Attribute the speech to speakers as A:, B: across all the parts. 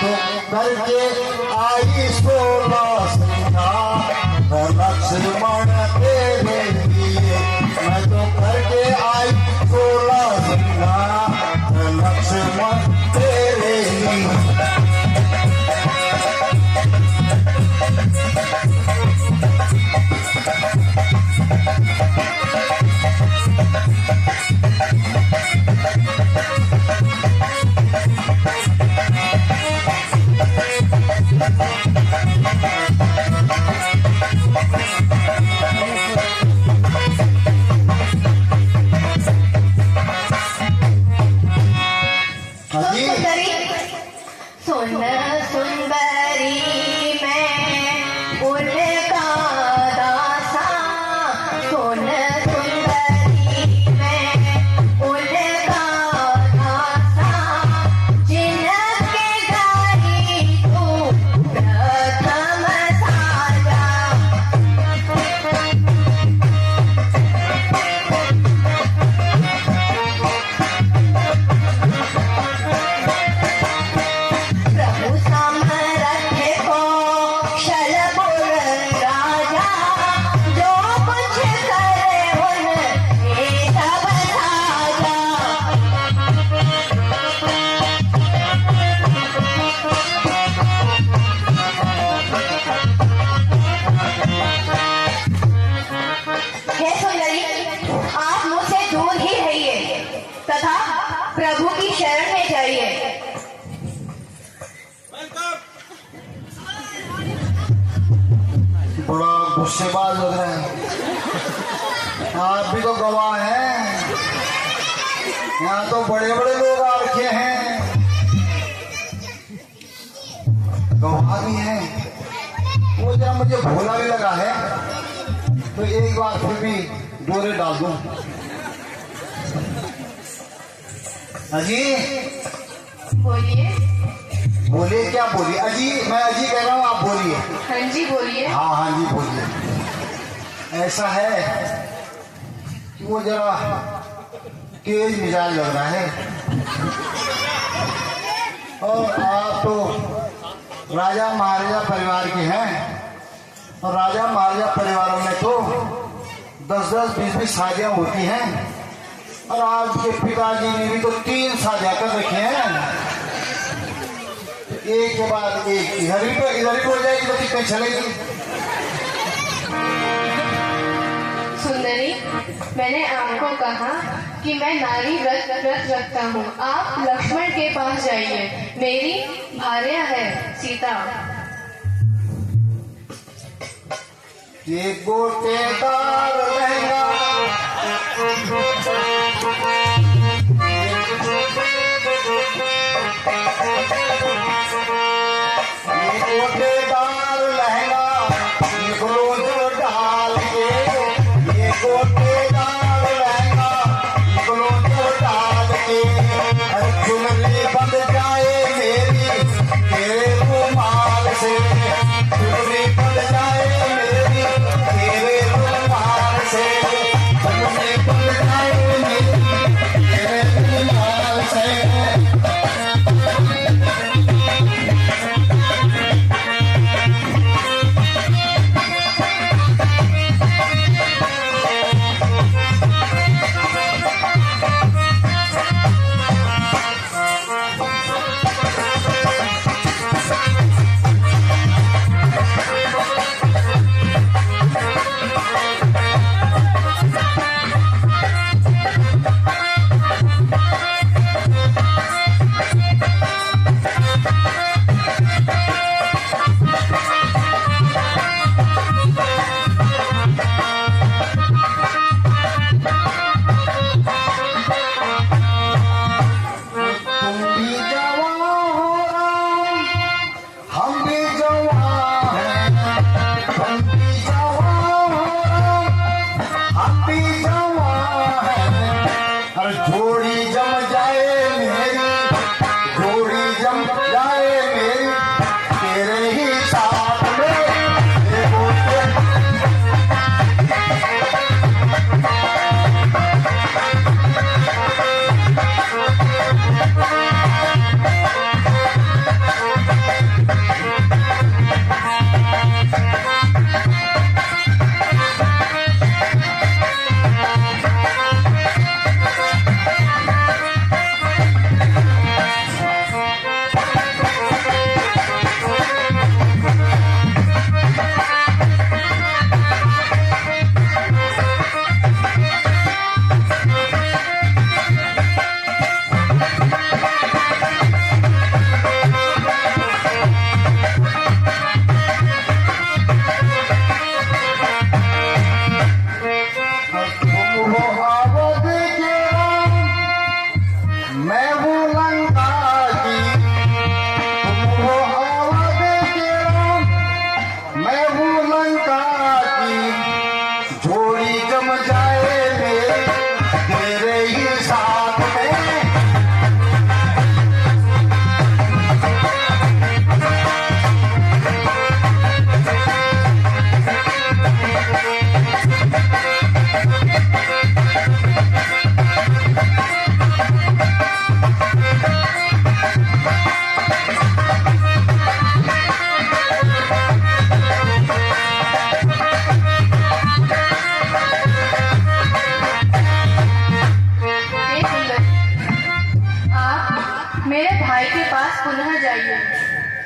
A: तो करके आई 16 सिंगार लक्ष्मण तेरे लिए, मैं तो करके आई 16 सिंगार लक्ष्मण तेरे लिए।
B: प्रभु की शरण में जाइए।
A: बड़ा गुस्सेबाज लग रहे हैं। आप भी तो गवाह हैं, यहाँ तो बड़े बड़े लोग आ रखे हैं, गवाह भी हैं। वो जरा मुझे भोला भी लगा है, तो एक बार फिर भी डोरे डाल दूं। अजी
B: बोलिए।
A: बोलिए, क्या बोलिए? अजी, मैं अजी कह रहा हूँ, आप बोलिए।
B: हाँ जी बोलिए।
A: हाँ जी बोलिए। ऐसा है कि वो जरा तेज मिजाज लग रहा है, और आप तो राजा महाराजा परिवार के हैं, और राजा महाराजा परिवारों में तो 10-10, 20-20 शादियां होती हैं, और आपके पिताजी ने भी तो 3 शादियां कर रखे हैं, एक के बाद एक। इधर ही हो जाएगी तो कितने चलेगी?
B: सुंदरी, मैंने आपको कहा कि मैं नारी व्रत रखता हूँ। आप लक्ष्मण के पास जाइए, मेरी भार्या है सीता।
A: ये गोटेदार लहंगा, ये गोटेदार लहंगा निकलो जो डाल के, ये गोटेदार लहंगा निकलो जो डाल के, चुनरी बंध जाए मेरी तेरे रुमाल से, चुनरी बंध जाए मेरी तेरे रुमाल से, चुनरी बंध जाए मेरी तेरे रुमाल से।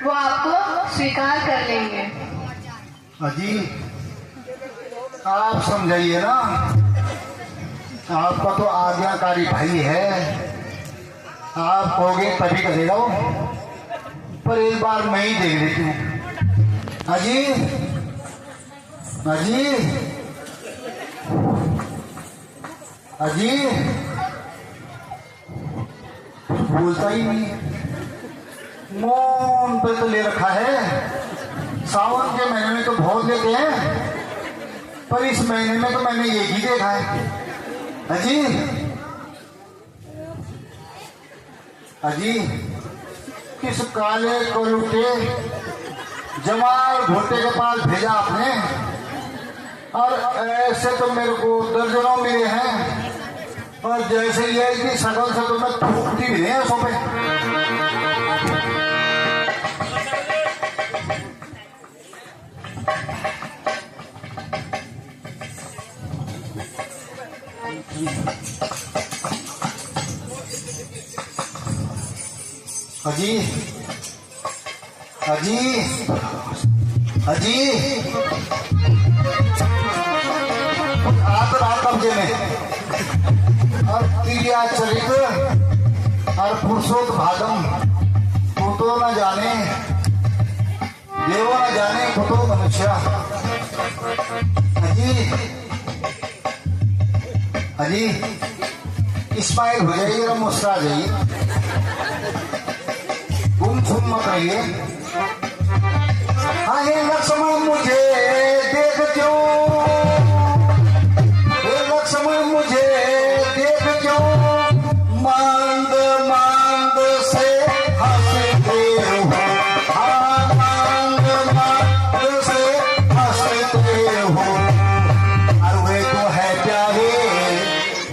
B: वो आपको स्वीकार कर लेंगे।
A: अजी आप समझाइए ना, आपका तो आज्ञाकारी भाई है, आप कहोगे तभी करेगा वो। पर एक बार मैं ही देख लेती हूँ। अजी अजी अजी बोलता ही नहीं, मौन पे तो ले रखा है। सावन के महीने में तो बहुत लेते हैं, पर इस महीने में तो मैंने ये ही देखा है। अजी अजी किस काले कोलू के जमाल घोटे के पास भेजा आपने, और ऐसे तो मेरे को दर्जनों मिले हैं, और जैसे ये कि शकल से तो मैं थूकती भी नहीं है उसों पे। अजी अजी अजी आप रात कब्जे में, और क्रिया चरित्र और पुरुषोत भागम कुतो न जाने, देवो न जाने कुतो मनुष्य। अजी अजी स्माइल हो जाइए और मुस्कुरा जाइए, गुमसुम मत रहिए। हे लक्ष्मण मुझे देख क्यों, हे लक्ष्मण मुझे देख क्यों, मांद मांद से हंसते हो, हाँ मांद मांद से हंसते हो। और वे तो है प्यारे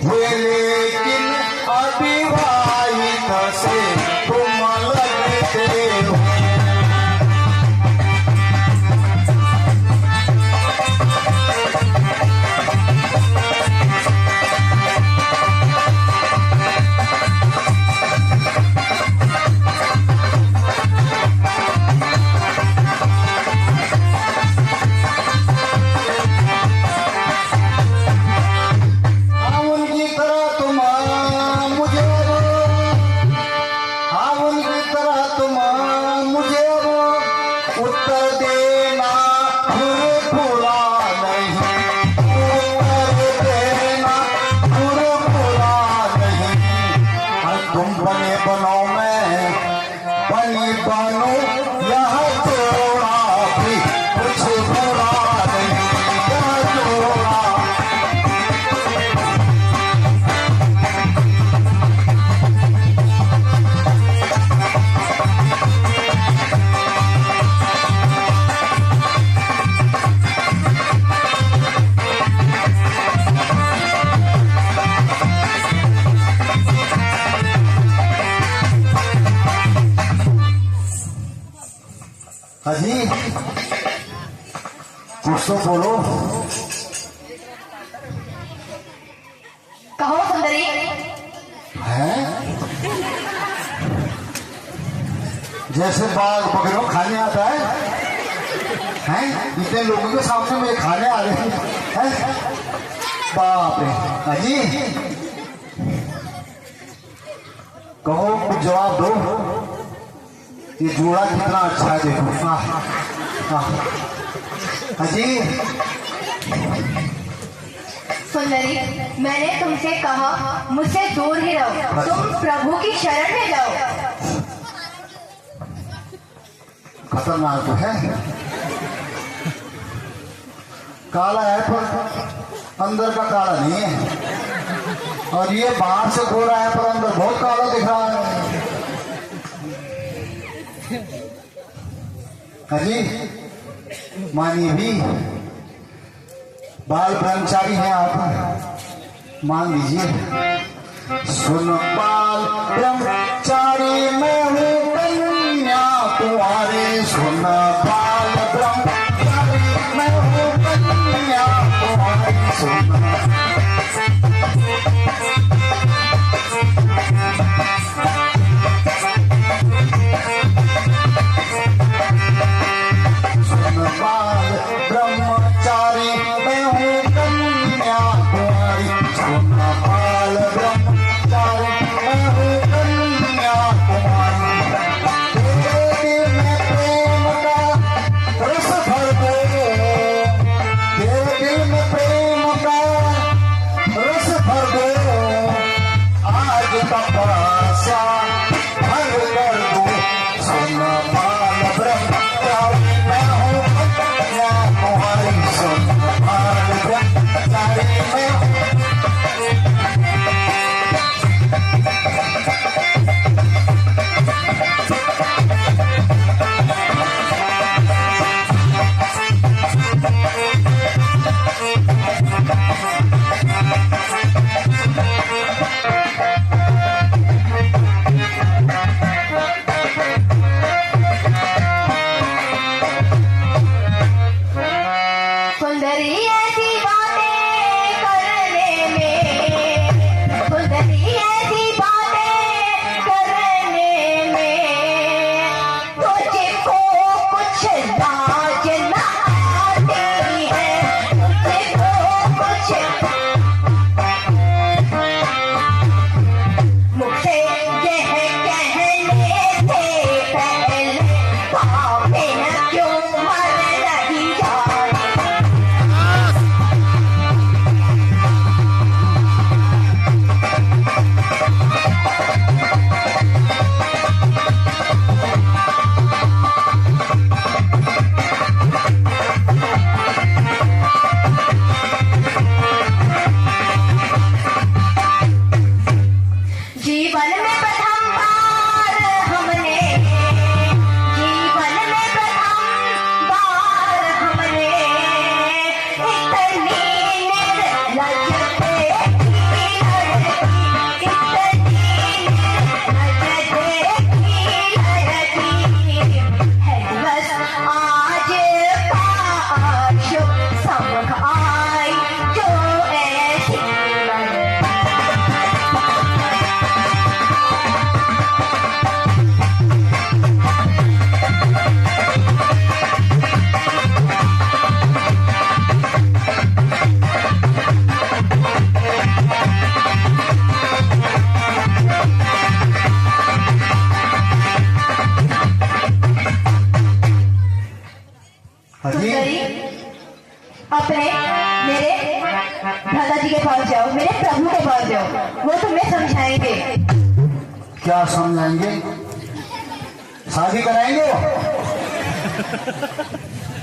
A: वे, लेकिन अविवाहित से तुम लगते हो। अजी कुछ तो बोलो।
B: कहो सुंदरी।
A: है जैसे बाघ बकरों खाने आता है, हैं इतने लोगों के सामने मुझे खाने आ रहे हैं। बाप रे। अजी कहो कुछ जवाब दो, ये जोड़ा कितना अच्छा है देखो। अजी
B: सुंदरी, मैंने तुमसे कहा मुझसे दूर ही रहो, तुम प्रभु की शरण में जाओ।
A: खतरनाक तो है, काला है पर अंदर का काला नहीं है, और ये बाहर से गोरा है पर अंदर बहुत काला दिख रहा है। अजी मानिए भी, बाल ब्रह्मचारी हैं आप, मान लीजिए। सुन बाल ब्रह्मचारी मैं हूँ कन्या तुम्हारे, सुन बाल ब्रह्मचारी मैं हूँ कन्या तुम्हारी, सुन। हाजी
C: सुंदरी, अपने मेरे दादाजी के पास जाओ, मेरे प्रभु के पास जाओ, वो तुम्हें समझाएंगे।
A: क्या समझाएंगे? शादी कराएंगे वो?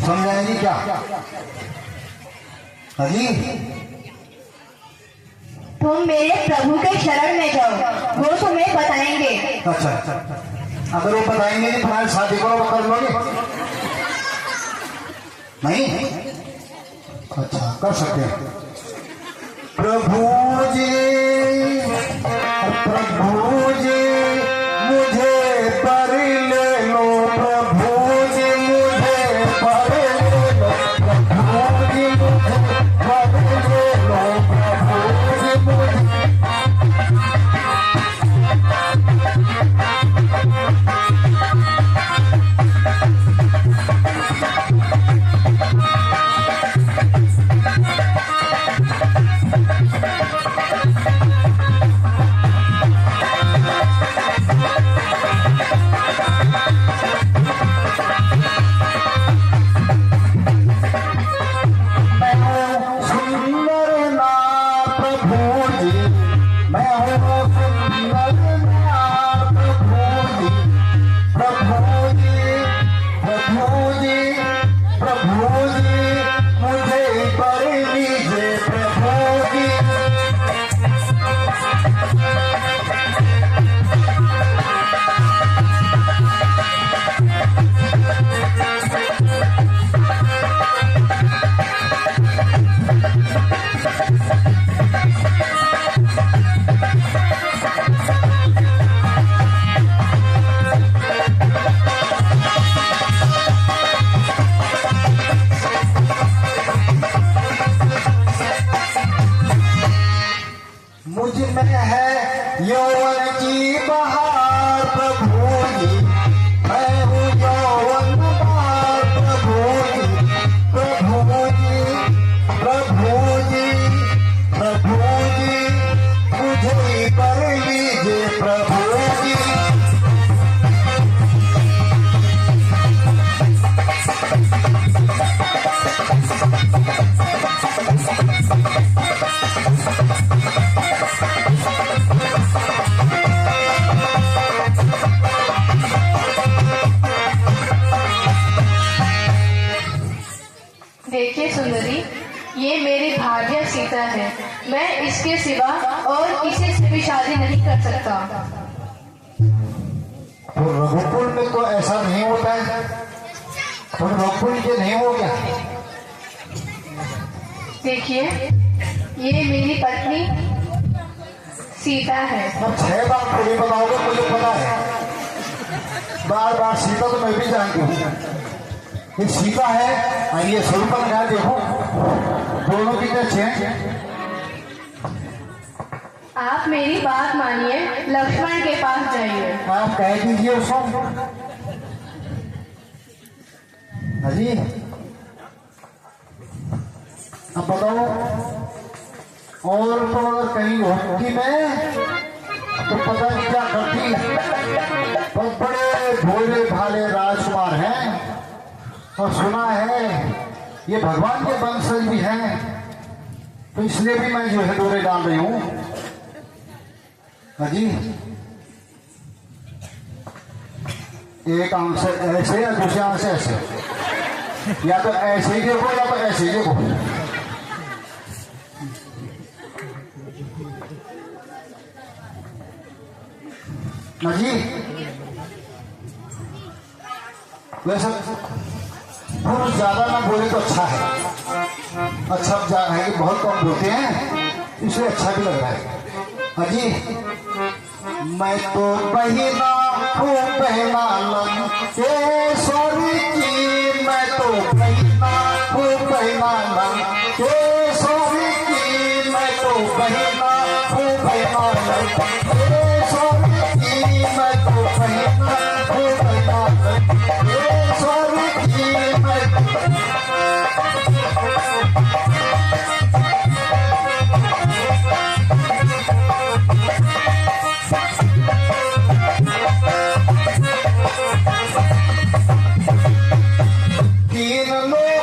A: समझाएंगे क्या? हाजी
C: तुम मेरे प्रभु के शरण में जाओ, वो तुम्हें बताएंगे।
A: अच्छा, अगर वो बताएंगे कि तुम्हारी शादी करो वो कर लोगे? नहीं? अच्छा, कर सकते हैं। प्रभु जी मुझे पर ले लो, प्रभु जी मुझे पर ले लो, प्रभु जी मुझे पर ले लो, प्रभु जी मुझे। मुझ में है यौवन की बहार, प्रभु जी मैं हूँ यौवन बहार, प्रभु जी, प्रभु जी, प्रभु जी, प्रभु जी मुझे कर लीजिए, प्रभु जी।
B: देखिए सुंदरी, ये मेरी भार्या सीता है। मैं इसके सिवा और किसी से भी शादी नहीं कर सकता।
A: तो रघुकुल में तो ऐसा नहीं होता है, तो रघुकुल के नहीं हो गया?
B: देखिए, ये मेरी पत्नी सीता है।
A: अब 6 बार थोड़ी बताओगे, मुझे पता है। बार बार सीता तो मैं भी जानती हूँ। ये सीता है और ये स्वरूपन है, देखो दोनों की अच्छे हैं।
B: आप मेरी बात मानिए, लक्ष्मण के पास जाइए।
A: आप कह दीजिए उसको। हाजी अब बताओ, और तो अगर कहीं होती मैं तो पता नहीं क्या करती। बहुत बड़े भोले भाले राजकुमार हैं और सुना है ये भगवान के वंशज भी हैं, तो इसलिए भी मैं जो है डोरे डाल रही हूं। हाजी एक आंख से ऐसे या दूसरे आंख से ऐसे, या तो ऐसे ही देखो या तो ऐसे ही देखो। हाजी वैसे बहुत ज्यादा ना बोले तो अच्छा है। अच्छा है कि बहुत कम बोलते हैं, इसलिए अच्छा भी लग रहा है। हाजी मैं तो बहिना हूँ, बहना लंकेश्वरी की, मैं तो बहिना हूँ, बहना लंकेश्वरी की, मैं तो बहिना हूँ, बहना लंकेश्वरी की, मैं तो बहिना हूँ, बहना लंकेश्वरी की, मैं तीन लोग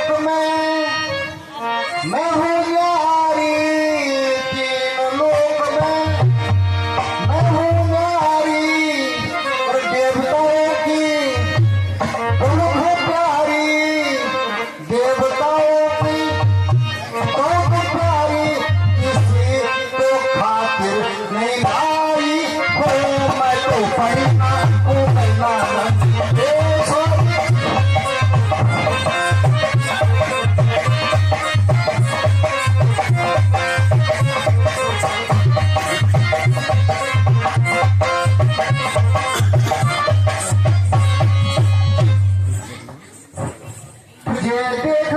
A: तुझे देख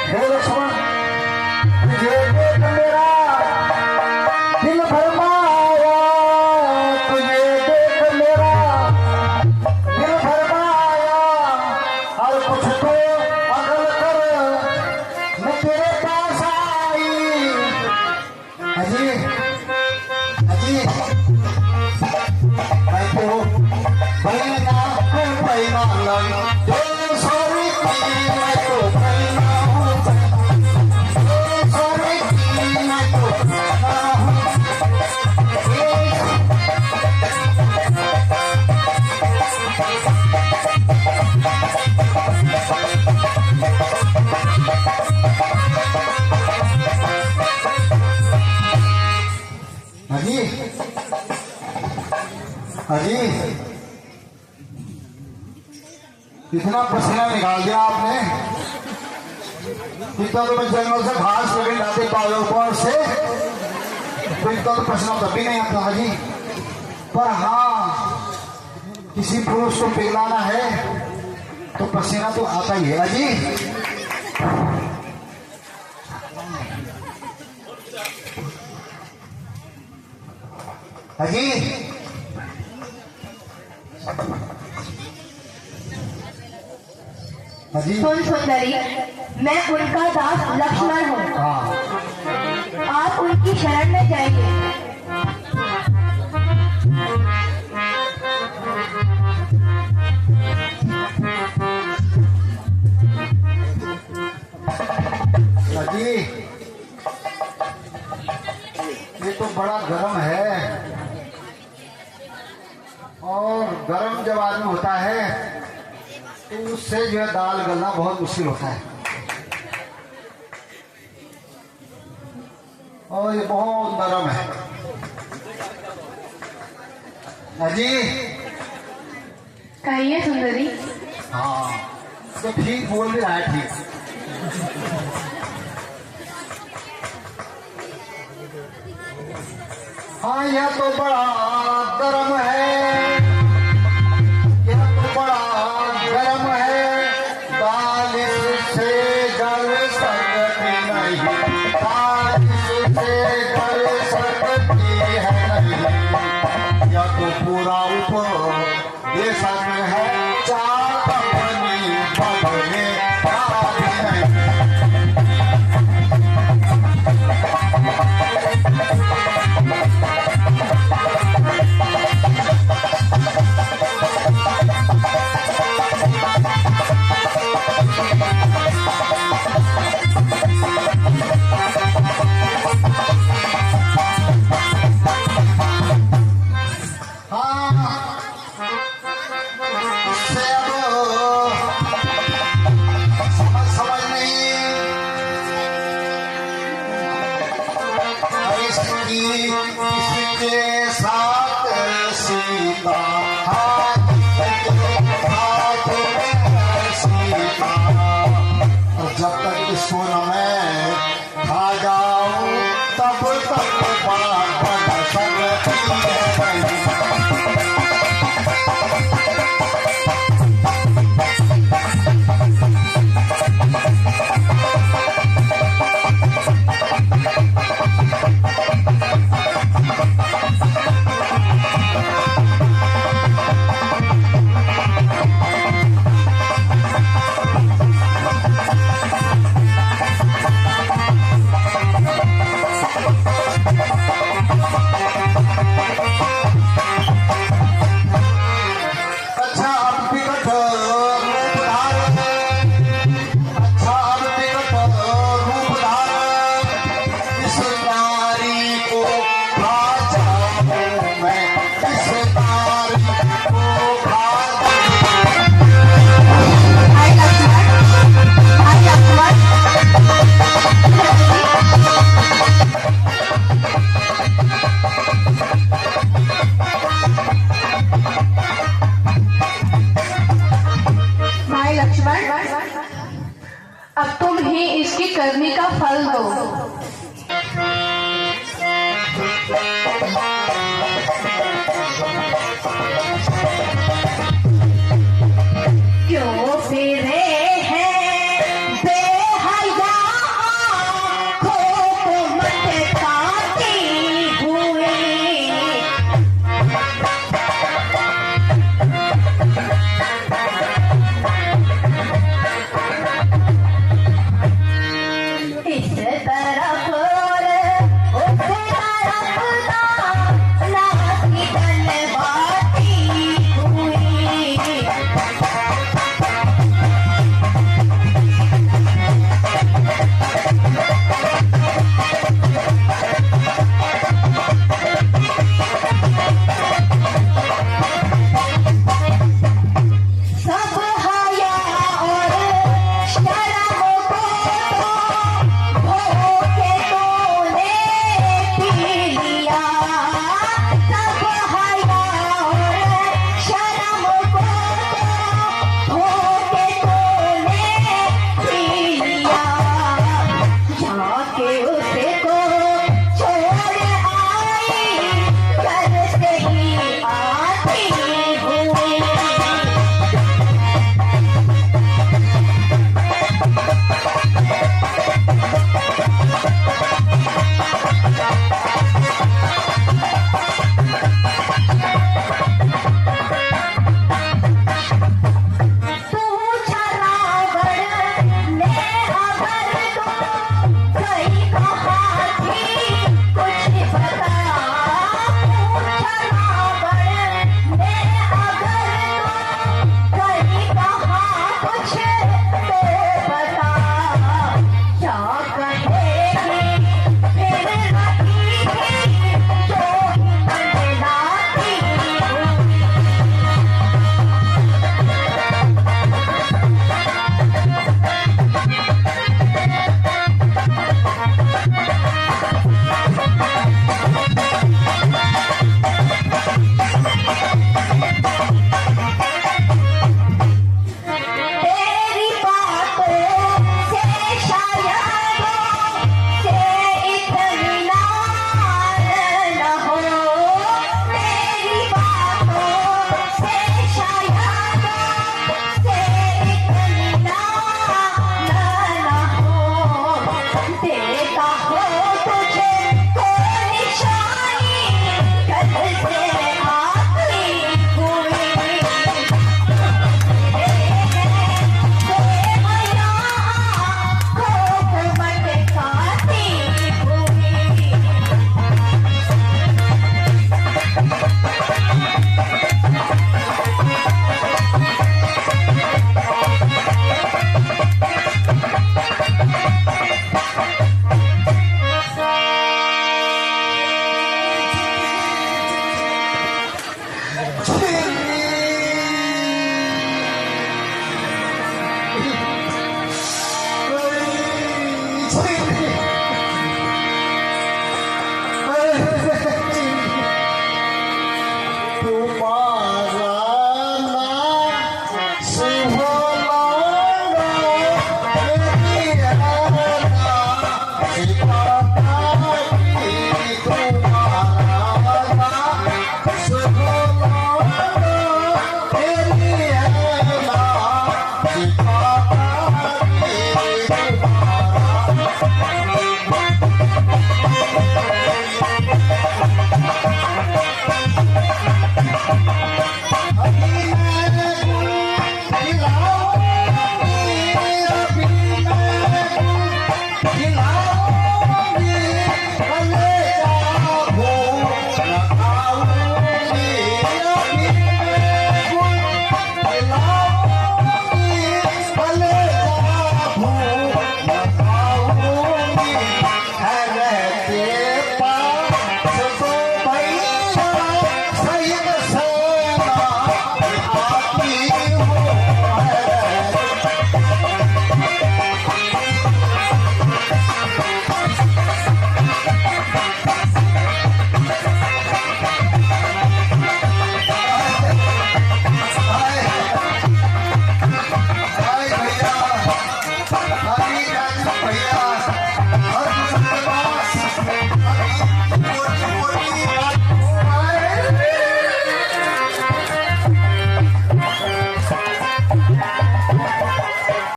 A: हे लक्ष्मण, तुझे देख मेरा दिल भरमाया, तुझे देख मेरा दिल भरमाया, और कुछ तो अकल कर मैं तेरे पास आई। अजी अजी मैं तो बहना को पैना लगी, जो सॉरी की मैं तो बहना हूँ, जो सॉरी की मैं तो बहना हूँ। अजी अजी इतना पसीना निकाल दिया आपने, इतना तो मैं जंगल से घास लेके लाते पावे ऊपर से, तो इतना तो पसीना कभी नहीं आता अजी। पर हाँ, किसी पुरुष को पिघलाना है तो पसीना तो आता ही है अजी। अजी अजी
C: सुन सुंदरी, मैं उनका दास लक्ष्मण हूँ,
A: हाँ
C: आप उनकी शरण में जाइए।
A: अजी ये तो बड़ा गर्म है, और गर्म जब आदमी होता है तो उससे जो है दाल गलना बहुत मुश्किल होता है, और ये बहुत नरम है अजी।
B: कहिए सुंदरी।
A: हाँ तो ठीक बोल भी रहा है, ठीक। हाँ यह तो बड़ा गर्म है, यह तो बड़ा गर्म है, दाल से जल सकती नहीं, दाल से जल सकती है नहीं, यह तो पूरा ऊपर दे सकते हैं, चार अपनी बदले दाल नहीं। इसके साथ सीता हाथ सीता, और जब तक इसको न मैं खा जाऊं तब तक बात बन सकती है।
B: अब तुम ही इसकी करनी का फल दो।